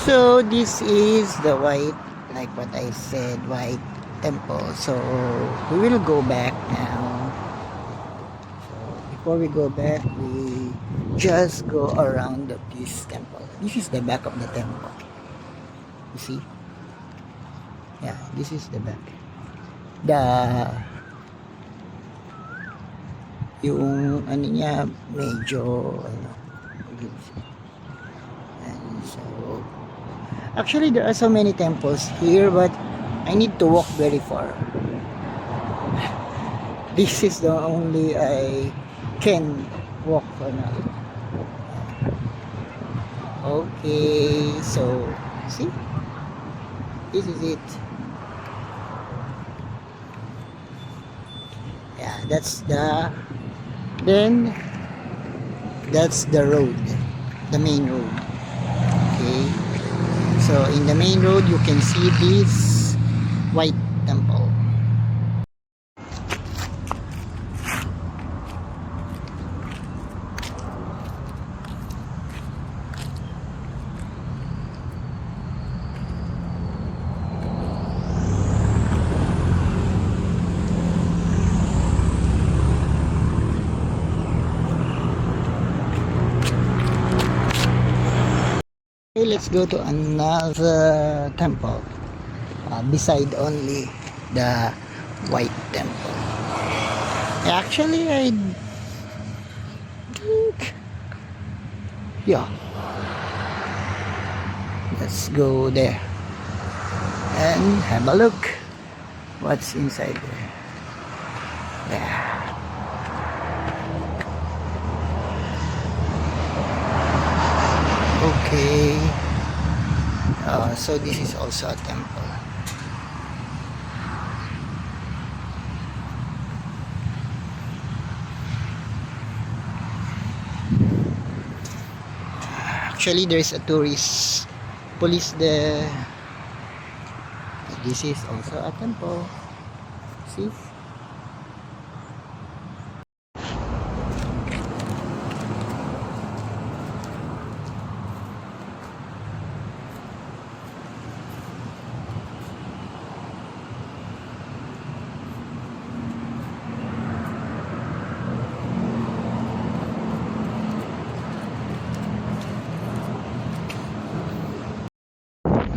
So this is the white, like what I said, white temple. So we will go back now. So before we go back, we just go around of this temple. This is the back of the temple. You see? Yeah, this is the back. The yung ano niya medyo ano, and so actually there are so many temples here, but I need to walk very far. This is the only I can walk for now. Okay, so see, this is it. Yeah, that's the road, the main road. Okay, so in the main road you can see this white temple. Okay, let's go to another temple beside only the white temple. Actually, I think, yeah, let's go there and have a look what's inside there. Yeah. Okay, so this is also a temple. Actually, there's a tourist police there. This is also a temple. See?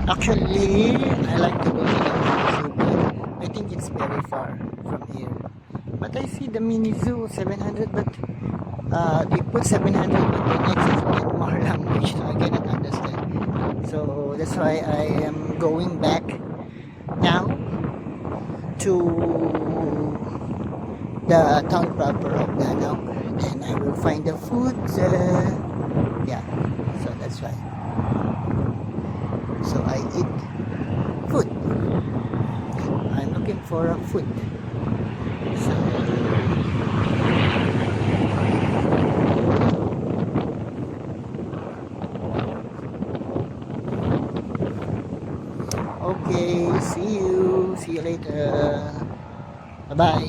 Actually, I like to go to the zoo, but I think it's very far from here. But I see the mini zoo 700, but they put 700, but the next is Myanmar language, so I cannot understand. So that's why I am going back now to the town proper of Danau. Then I will find the food. Yeah, so that's why. So I eat food. I'm looking for a food. So okay, see you later. Bye bye.